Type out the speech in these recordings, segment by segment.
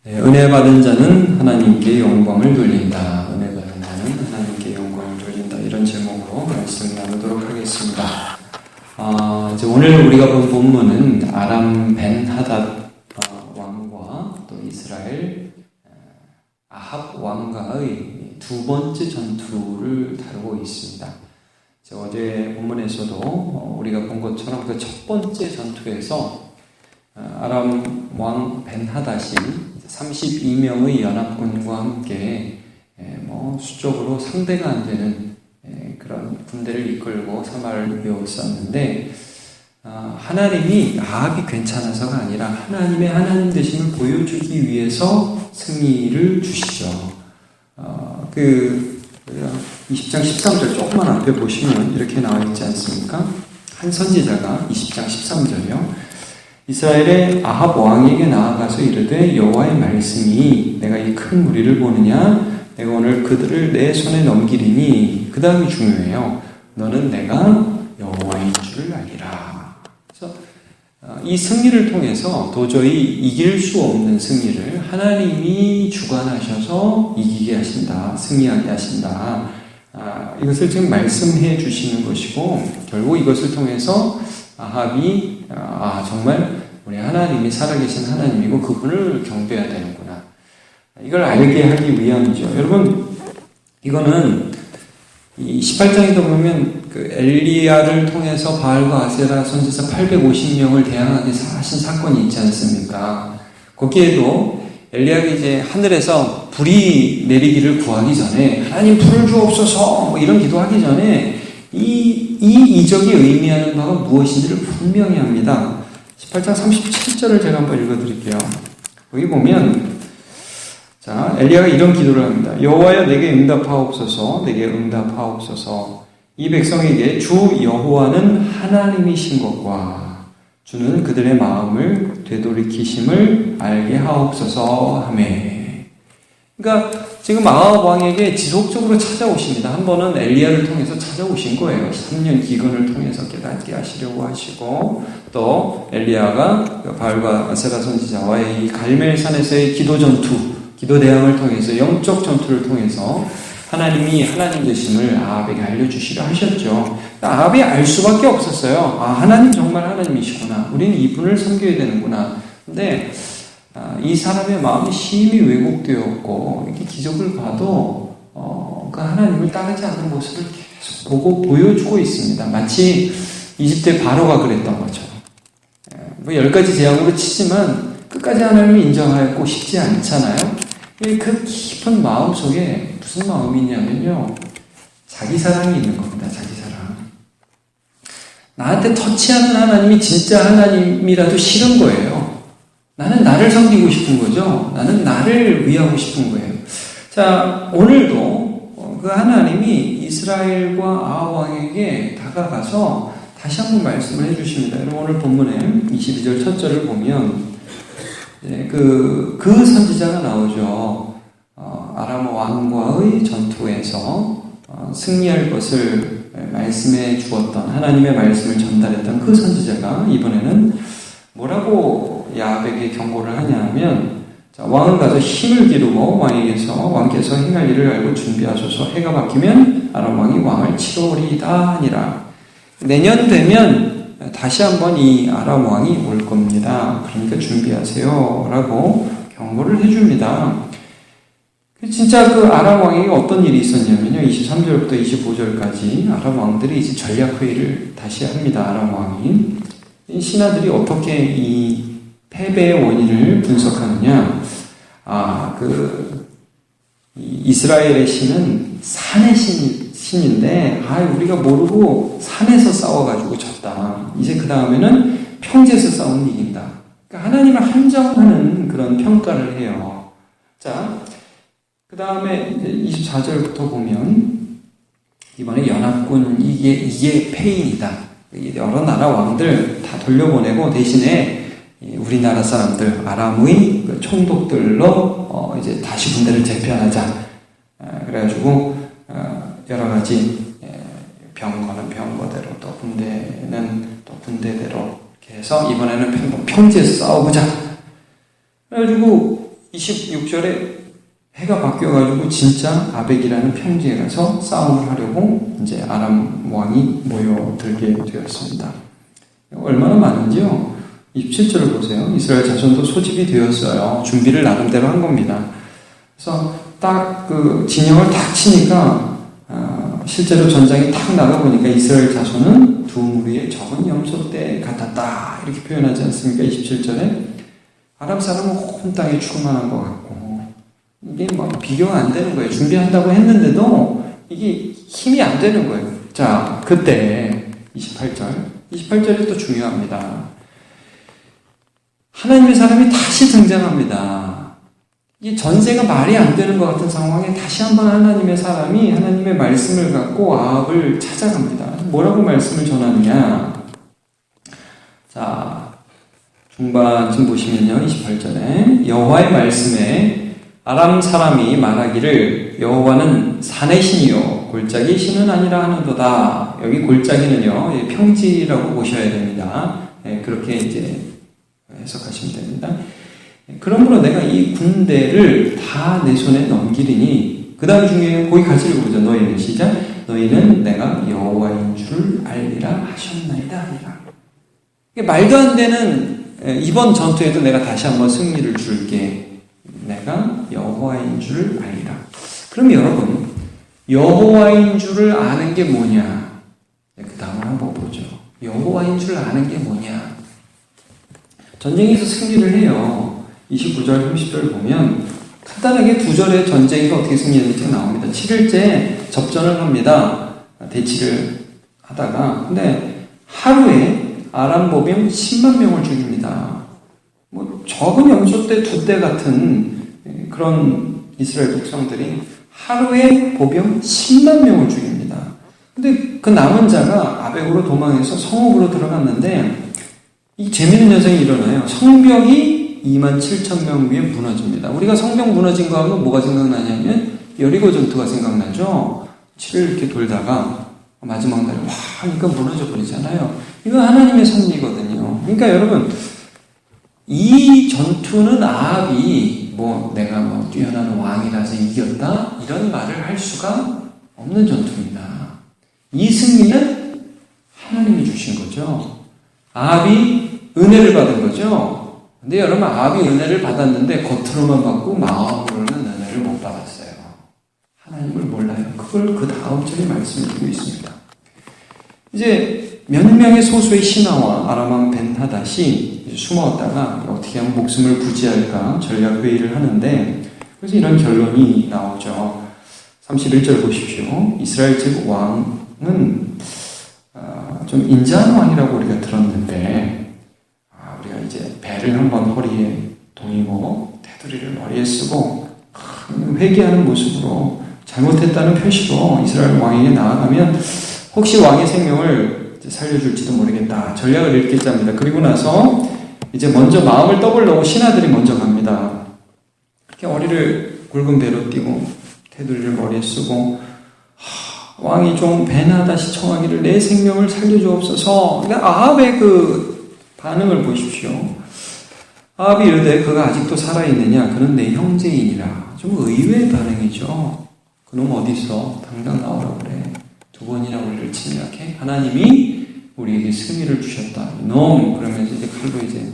은혜 받은 자는 하나님께 영광을 돌린다. 은혜 받은 자는 하나님께 영광을 돌린다. 이런 제목으로 말씀 나누도록 하겠습니다. 이제 오늘 우리가 본 본문은 아람 벤 하닷 왕과 또 이스라엘 아합 왕과의 두 번째 전투를 다루고 있습니다. 어제 본문에서도 우리가 본 것처럼 그 첫 번째 전투에서 아람 왕 벤 하닷이 32명의 연합군과 함께 수적으로 상대가 안 되는 그런 군대를 이끌고 사마를 이어왔었는데, 하나님이 아합이 괜찮아서가 아니라 하나님의 하나님 되심을 보여주기 위해서 승리를 주시죠. 20장 13절 조금만 앞에 보시면 이렇게 나와 있지 않습니까? 한 선지자가 20장 13절이요. 이스라엘의 아합 왕에게 나아가서 이르되 여호와의 말씀이 내가 이 큰 무리를 보느냐? 내가 오늘 그들을 내 손에 넘기리니, 그 다음이 중요해요. 너는 내가 여호와인 줄 알리라. 그래서 이 승리를 통해서 도저히 이길 수 없는 승리를 하나님이 주관하셔서 이기게 하신다, 승리하게 하신다. 이것을 지금 말씀해 주시는 것이고, 결국 이것을 통해서 아합이 정말 우리 하나님이 살아계신 하나님이고 그분을 경배해야 되는구나, 이걸 알게 하기 위함이죠. 여러분, 이거는 이 18장에도 보면 그 엘리야를 통해서 바알과 아세라 선지자 850명을 대항하게 하신 사건이 있지 않습니까? 거기에도 엘리야가 이제 하늘에서 불이 내리기를 구하기 전에 하나님 불을 주옵소서 이런 기도하기 전에 이 이적이 의미하는 바가 무엇인지를 분명히 합니다. 18장 37절을 제가 한번 읽어드릴게요. 여기 보면, 엘리야가 이런 기도를 합니다. 여호와여 내게 응답하옵소서, 내게 응답하옵소서. 이 백성에게 주 여호와는 하나님이신 것과 주는 그들의 마음을 되돌이키심을 알게 하옵소서 하매. 그러니까 지금 아합 왕에게 지속적으로 찾아오십니다. 한 번은 엘리야를 통해서 찾아오신 거예요. 3년 기근을 통해서 깨닫게 하시려고 하시고, 또 엘리야가 바알과 아세라 선지자와의 이 갈멜산에서의 기도 전투, 기도 대항을 통해서, 영적 전투를 통해서 하나님이 하나님 되심을 아합에게 알려주시려 하셨죠. 아합이 알 수밖에 없었어요. 하나님 정말 하나님이시구나, 우리는 이분을 섬겨야 되는구나. 근데 이 사람의 마음이 심히 왜곡되었고, 이렇게 기적을 봐도 그 하나님을 따르지 않는 모습을 계속 보고 보여주고 있습니다. 마치 이집트의 바로가 그랬던 것처럼. 10가지 재앙으로 치지만 끝까지 하나님을 인정하고 싶지 않잖아요. 그 깊은 마음 속에 무슨 마음이 있냐면요, 자기 사랑이 있는 겁니다. 자기 사랑. 나한테 터치하는 하나님이 진짜 하나님이라도 싫은 거예요. 나는 나를 섬기고 싶은 거죠. 나는 나를 위하고 싶은 거예요. 오늘도 그 하나님이 이스라엘과 아합 왕에게 다가가서 다시 한번 말씀을 해주십니다. 여러분, 오늘 본문에 22절 첫 절을 보면 그 선지자가 나오죠. 아람 왕과의 전투에서 승리할 것을 말씀해 주었던, 하나님의 말씀을 전달했던 그 선지자가 이번에는 뭐라고 야합에게 경고를 하냐면, 왕은 가서 힘을 기르고 왕께서 행할 일을 알고 준비하소서. 해가 바뀌면 아람 왕이 왕을 치러오리이다 하니라. 내년 되면 다시 한번 이 아람 왕이 올 겁니다. 그러니까 준비하세요 라고 경고를 해줍니다. 진짜 그 아람 왕에게 어떤 일이 있었냐면요, 23절부터 25절까지 아람 왕들이 이제 전략회의를 다시 합니다. 아람 왕이. 이 신하들이 어떻게 이 패배의 원인을 분석하느냐. 이스라엘의 신은 산의 신인데, 우리가 모르고 산에서 싸워가지고 졌다. 이제 그 다음에는 평지에서 싸우면 이긴다. 그러니까 하나님을 한정하는 그런 평가를 해요. 그 다음에 24절부터 보면, 이번에 연합군, 이게 패인이다. 여러 나라 왕들 다 돌려보내고 대신에 우리나라 사람들, 아람의 총독들로 이제 다시 군대를 재편하자. 그래가지고 여러 가지 병거는 병거대로, 또 군대는 또 군대대로 이렇게 해서 이번에는 평지에서 싸워보자. 그래가지고 26절에 해가 바뀌어가지고 진짜 아벡이라는 평지에 가서 싸움을 하려고 이제 아람 왕이 모여들게 되었습니다. 얼마나 많은지요? 27절을 보세요. 이스라엘 자손도 소집이 되었어요. 준비를 나름대로 한 겁니다. 그래서 딱 그 진영을 탁 치니까 실제로 전장에 탁 나가보니까 이스라엘 자손은 두 무리의 적은 염소떼 같았다. 이렇게 표현하지 않습니까? 27절에 아람 사람은 온 땅에 충만한 것 같고 이게 뭐 비교가 안 되는 거예요. 준비한다고 했는데도 이게 힘이 안 되는 거예요. 자, 그때 28절이 또 중요합니다. 하나님의 사람이 다시 등장합니다. 이 전세가 말이 안 되는 것 같은 상황에 다시 한번 하나님의 사람이 하나님의 말씀을 갖고 아합을 찾아갑니다. 뭐라고 말씀을 전하느냐? 자, 중반쯤 보시면요. 28절에 여호와의 말씀에 아람 사람이 말하기를 여호와는 산의 신이요 골짜기 신은 아니라 하는도다. 여기 골짜기는요 평지라고 보셔야 됩니다. 그렇게 이제 해석하시면 됩니다. 그러므로 내가 이 군대를 다 내 손에 넘기리니 그 다음에 중요해요. 거기 같이 읽어보죠. 너희는 시작. 너희는 내가 여호와인 줄 알리라 하셨나이다 아니라. 말도 안 되는 이번 전투에도 내가 다시 한번 승리를 줄게. 내가 여호와인 줄 알리라. 그럼 여러분 여호와인 줄을 아는 게 뭐냐? 그 다음을 한번 보죠. 여호와인 줄 아는 게 뭐냐? 전쟁에서 승리를 해요. 29절, 30절 보면 간단하게 두 절의 전쟁에서 어떻게 승리했는지 나옵니다. 7일째 접전을 합니다. 대치를 하다가 근데 하루에 아람 보병 10만 명을 죽입니다. 뭐 적은 염소떼 2대 같은 그런 이스라엘 백성들이 하루에 보병 10만 명을 죽입니다. 근데 그 남은 자가 아벡으로 도망해서 성읍으로 들어갔는데 이 재미있는 현상이 일어나요. 성벽이 27,000명 위에 무너집니다. 우리가 성벽 무너진 거 하면 뭐가 생각나냐면 여리고 전투가 생각나죠. 7일 이렇게 돌다가 마지막 날에 와 하니까 무너져 버리잖아요. 이거 하나님의 섭리거든요. 그러니까 여러분 이 전투는 아합이 뭐 내가 뭐 뛰어난 왕이라서 이겼다 이런 말을 할 수가 없는 전투입니다. 이 승리는 하나님이 주신 거죠. 아합이 은혜를 받은 거죠. 근데 여러분 아합이 은혜를 받았는데 겉으로만 받고 마음으로는 은혜를 못 받았어요. 하나님을 몰라요. 그걸 그 다음 절에 말씀드리고 있습니다. 이제 몇 명의 소수의 신하와 아람왕 벤하닷이 숨어왔다가 어떻게 하면 목숨을 부지할까 전략 회의를 하는데 그래서 이런 결론이 나오죠. 31절 보십시오. 이스라엘 즉 왕은 좀 인자한 왕이라고 우리가 들었는데 우리가 이제 배를 한번 허리에 동이고 테두리를 머리에 쓰고 회개하는 모습으로 잘못했다는 표시로 이스라엘 왕에게 나아가면 혹시 왕의 생명을 살려줄지도 모르겠다. 전략을 읽겠답니다. 그리고 나서 이제 먼저 마음을 떠보려고 신하들이 먼저 갑니다. 이렇게 허리를 굵은 배로 띄고 테두리를 머리에 쓰고 왕이 좀 벤하닷이 청하기를 내 생명을 살려주옵소서. 그러니까 아합의 그 반응을 보십시오. 아합이 이르되 그가 아직도 살아있느냐? 그는 내 형제이니라. 좀 의외의 반응이죠. 그놈 어디 있어? 당장 나오라고 그래. 2번이나 우리를 침략해? 하나님이 우리에게 승리를 주셨다. 이놈! 그러면서 이제 칼로 이제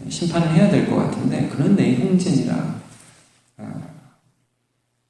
심판을 해야 될 것 같은데 그는 내 형제니라.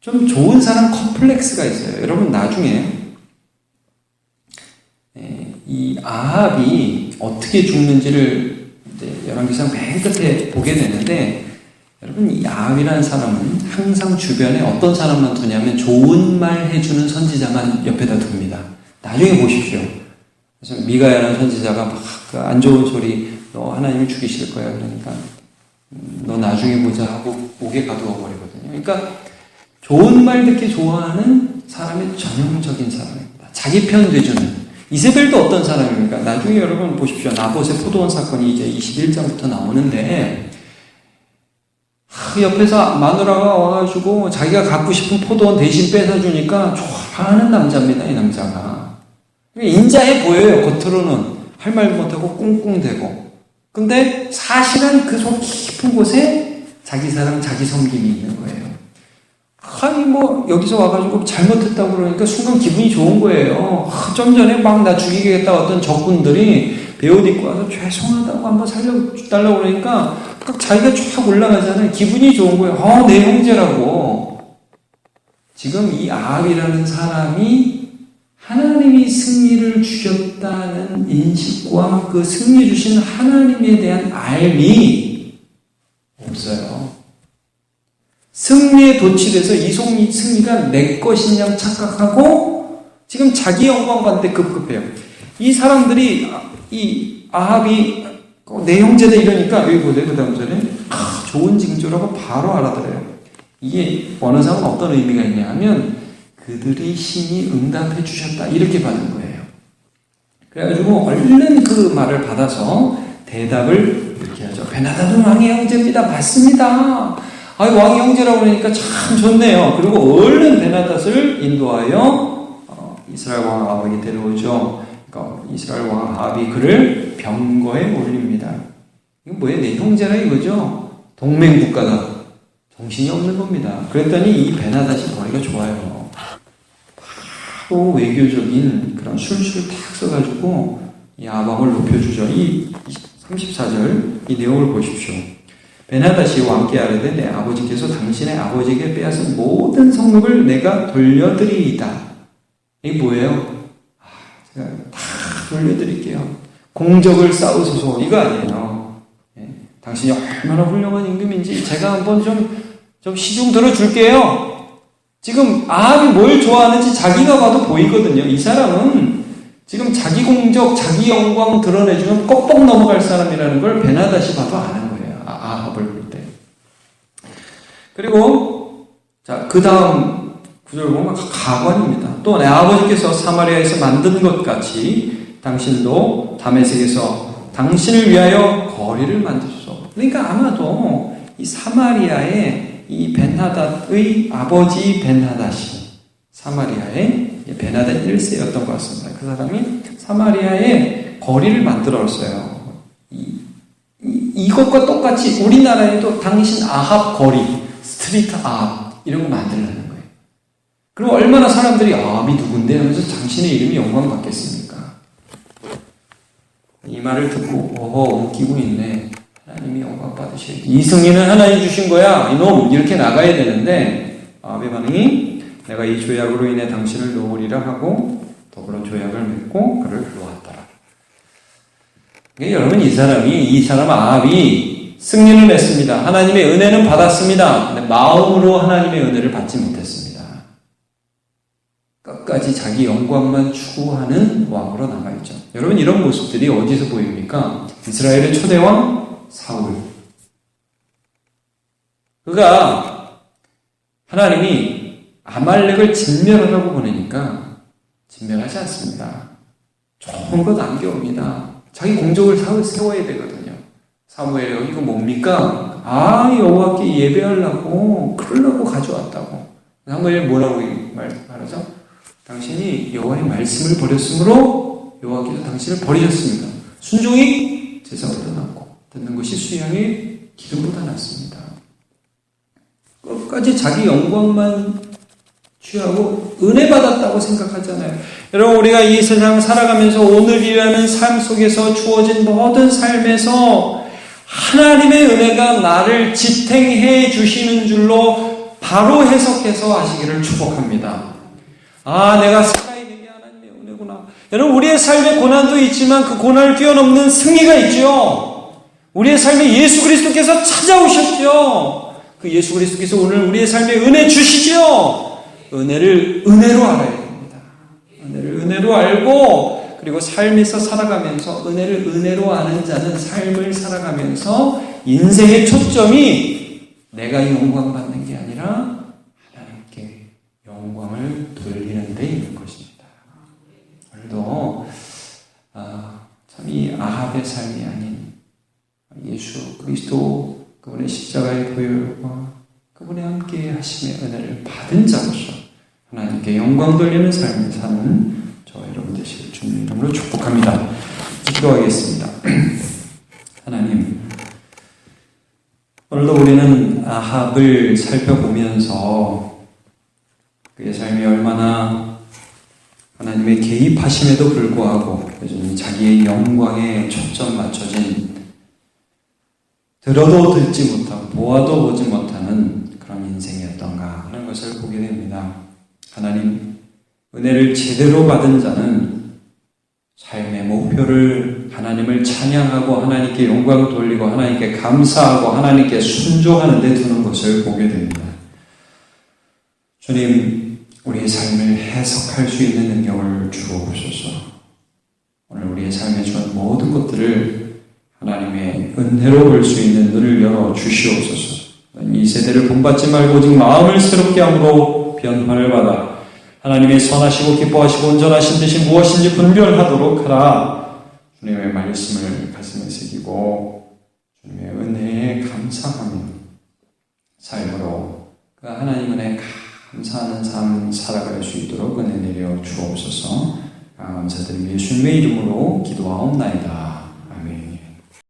좀 좋은 사람 컴플렉스가 있어요. 여러분 나중에 이 아합이 어떻게 죽는지를 이제 열왕기상 맨 끝에 보게 되는데 여러분 이 아합이라는 사람은 항상 주변에 어떤 사람만 두냐면 좋은 말 해주는 선지자만 옆에다 둡니다. 나중에 보십시오. 그래서 미가야라는 선지자가 막 안 좋은 소리 너 하나님이 죽이실 거야 그러니까 너 나중에 보자 하고 옥에 가두어 버리거든요. 그러니까 좋은 말 듣기 좋아하는 사람의 전형적인 사람입니다. 자기 편 돼주는. 이세벨도 어떤 사람입니까? 나중에 여러분 보십시오. 나봇의 포도원 사건이 이제 21장부터 나오는데 옆에서 마누라가 와가지고 자기가 갖고 싶은 포도원 대신 뺏어주니까 좋아하는 남자입니다. 이 남자가. 인자해 보여요. 겉으로는. 할 말도 못하고 꿍꿍대고. 근데 사실은 그 속 깊은 곳에 자기 사랑, 자기 섬김이 있는 거예요. 아니, 뭐, 여기서 와가지고 잘못했다고 그러니까 순간 기분이 좋은 거예요. 좀 전에 막 나 죽이겠다 어떤 적군들이 베옷 입고 와서 죄송하다고 한번 살려달라고 그러니까 딱 자기가 쫙 올라가잖아요. 기분이 좋은 거예요. 내 형제라고. 지금 이 아합이라는 사람이 하나님이 승리를 주셨다는 인식과 그 승리 주신 하나님에 대한 알미 없어요. 승리에 도취돼서 이 승리가 내 것인 양 착각하고 지금 자기 영광 가운데 급급해요. 이 사람들이 이 아합이 내 형제다 이러니까 여기 보세요. 그 다음 절에 좋은 징조라고 바로 알아들어요. 이게 원어상은 어떤 의미가 있냐 하면 그들이 신이 응답해 주셨다 이렇게 받은 거예요. 그래가지고 얼른 그 말을 받아서 대답을 이렇게 하죠. 베나다는 왕의 형제입니다. 맞습니다. 왕의 형제라고 그러니까 참 좋네요. 그리고 얼른 베나닷을 인도하여 이스라엘 왕 아합에게 데려오죠. 그러니까 이스라엘 왕 아합이 그를 병거에 올립니다. 이거 뭐예요? 내 형제라 이거죠? 동맹국가다. 정신이 없는 겁니다. 그랬더니 이 베나닷이 머리가 좋아요. 바로 외교적인 그런 술술 탁 써가지고 이 아합을 높여주죠. 이 34절 이 내용을 보십시오. 베나닷이 왕께 아뢰되 내 아버지께서 당신의 아버지에게 빼앗은 모든 성읍을 내가 돌려드리이다. 이게 뭐예요? 제가 다 돌려드릴게요. 공적을 쌓으소서 이거 아니에요. 당신이 얼마나 훌륭한 임금인지 제가 한번 좀 시중 들어줄게요. 지금 아합이 뭘 좋아하는지 자기가 봐도 보이거든요. 이 사람은 지금 자기 공적, 자기 영광 드러내주면 꺽뻑 넘어갈 사람이라는 걸 베나닷이 봐도 아는 거예요. 아합을 볼 때. 그리고 자, 그 다음 구절 보면 가관입니다. 또 내 아버지께서 사마리아에서 만든 것 같이 당신도 다메섹에서 당신을 위하여 거리를 만드소서. 그러니까 아마도 이 사마리아의 이 벤하닷의 아버지 벤하닷이 사마리아의 벤하닷 1세였던 것 같습니다. 그 사람이 사마리아에 거리를 만들었어요. 이것과 똑같이 우리나라에도 당신 아합 거리, 스트리트 아합 이런 거 만들려는 거예요. 그럼 얼마나 사람들이 아합이 누군데 하면서 당신의 이름이 영광받겠습니까? 이 말을 듣고 웃기고 있네. 하나님이 영광 받으셔야지. 이 승리는 하나님 주신 거야. 이놈 이렇게 나가야 되는데 아합의 반응이 내가 이 조약으로 인해 당신을 놓으리라 하고 더불어 조약을 맺고 그를 놓았더라. 여러분 이 사람 아합이 승리를 냈습니다. 하나님의 은혜는 받았습니다. 근데 마음으로 하나님의 은혜를 받지 못했습니다. 끝까지 자기 영광만 추구하는 왕으로 남아있죠. 여러분 이런 모습들이 어디서 보입니까? 이스라엘의 초대왕 사울. 그가 하나님이 아말렉을 진멸하라고 보내니까 진멸하지 않습니다. 좋은 것 안겨옵니다. 자기 공적을 세워야 되거든요. 사무엘이 이거 뭡니까? 여호와께 예배하려고 그러려고 가져왔다고. 사무엘이 뭐라고 말하죠? 당신이 여호와의 말씀을 버렸으므로 여호와께서 당신을 버리셨습니다. 순종이 제사보다 낫고 듣는 것이 수양의 기름보다 낫습니다. 끝까지 자기 영광만 취하고 은혜 받았다고 생각하잖아요. 여러분 우리가 이 세상 살아가면서 오늘이라는 삶 속에서 주어진 모든 삶에서 하나님의 은혜가 나를 지탱해 주시는 줄로 바로 해석해서 하시기를 축복합니다. 내가 살아있는 게 하나님의 은혜구나. 여러분 우리의 삶에 고난도 있지만 그 고난을 뛰어넘는 승리가 있죠. 우리의 삶에 예수 그리스도께서 찾아오셨죠. 그 예수 그리스도께서 오늘 우리의 삶에 은혜 주시죠. 은혜를 은혜로 알아야 됩니다. 은혜를 은혜로 알고 그리고 삶에서 살아가면서 은혜를 은혜로 아는 자는 삶을 살아가면서 인생의 초점이 내가 영광 받는 게 아니라 하나님께 영광을 돌리는 데 있는 것입니다. 오늘도 참 이 아합의 삶이 아닌 예수 그리스도 그분의 십자가의 보혈과 그분의 함께 하심의 은혜를 받은 자로서 하나님께 영광 돌리는 삶을 사는 저와 여러분 되시길 주님 이름으로 축복합니다. 기도하겠습니다. 하나님, 오늘도 우리는 아합을 살펴보면서 그의 삶이 얼마나 하나님의 개입하심에도 불구하고 여전히 자기의 영광에 초점 맞춰진, 들어도 듣지 못하고 보아도 보지 못하는 그런 인생이었던가 하는 것을 보게 됩니다. 하나님 은혜를 제대로 받은 자는 삶의 목표를 하나님을 찬양하고 하나님께 영광 돌리고 하나님께 감사하고 하나님께 순종하는 데 두는 것을 보게 됩니다. 주님, 우리의 삶을 해석할 수 있는 능력을 주옵소서. 오늘 우리의 삶에 주는 모든 것들을 하나님의 은혜로 볼 수 있는 눈을 열어 주시옵소서. 이 세대를 본받지 말고 오직 마음을 새롭게 함으로 변화를 받아 하나님의 선하시고 기뻐하시고 온전하신 뜻이 무엇인지 분별하도록 하라. 주님의 말씀을 가슴에 새기고 주님의 은혜에 감사하며 삶으로 그 하나님 은혜에 감사하는 삶 살아갈 수 있도록 은혜 내려 주옵소서. 감사드리며 예수님의 이름으로 기도하옵나이다.